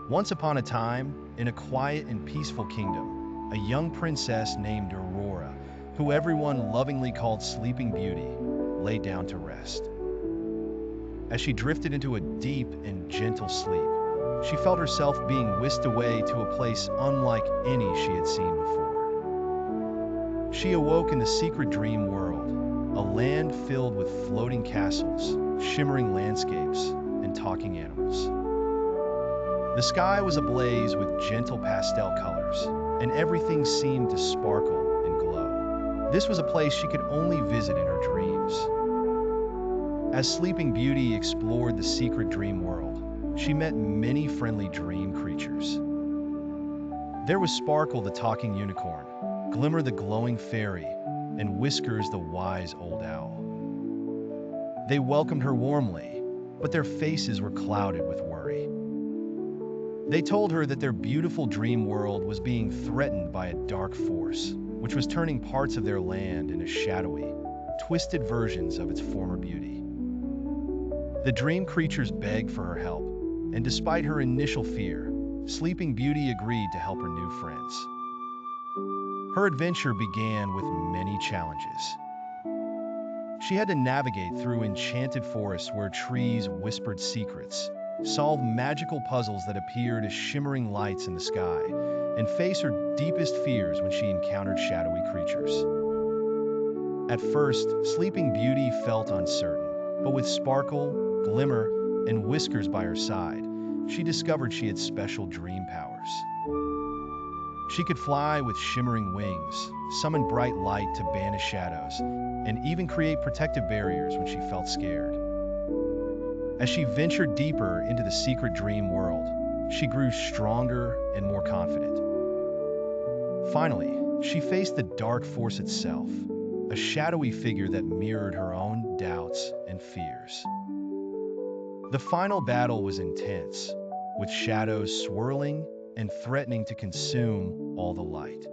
Once upon a time, in a quiet and peaceful kingdom, a young princess named Aurora, who everyone lovingly called Sleeping Beauty, lay down to rest. As she drifted into a deep and gentle sleep, she felt herself being whisked away to a place unlike any she had seen before. She awoke in the secret dream world, a land filled with floating castles, shimmering landscapes, and talking animals. The sky was ablaze with gentle pastel colors, and everything seemed to sparkle and glow. This was a place she could only visit in her dreams. As Sleeping Beauty explored the secret dream world, she met many friendly dream creatures. There was Sparkle the talking unicorn, Glimmer the glowing fairy, and Whiskers the wise old owl. They welcomed her warmly, but their faces were clouded with worry. They told her that their beautiful dream world was being threatened by a dark force, which was turning parts of their land into shadowy, twisted versions of its former beauty. The dream creatures begged for her help, and despite her initial fear, Sleeping Beauty agreed to help her new friends. Her adventure began with many challenges. She had to navigate through enchanted forests where trees whispered secrets, solve magical puzzles that appeared as shimmering lights in the sky, and face her deepest fears when she encountered shadowy creatures. At first, Sleeping Beauty felt uncertain, but with Sparkle, Glimmer, and Whiskers by her side, she discovered she had special dream powers. She could fly with shimmering wings, summon bright light to banish shadows, and even create protective barriers when she felt scared. As she ventured deeper into the secret dream world, she grew stronger and more confident. Finally, she faced the dark force itself, a shadowy figure that mirrored her own doubts and fears. The final battle was intense, with shadows swirling and threatening to consume all the light.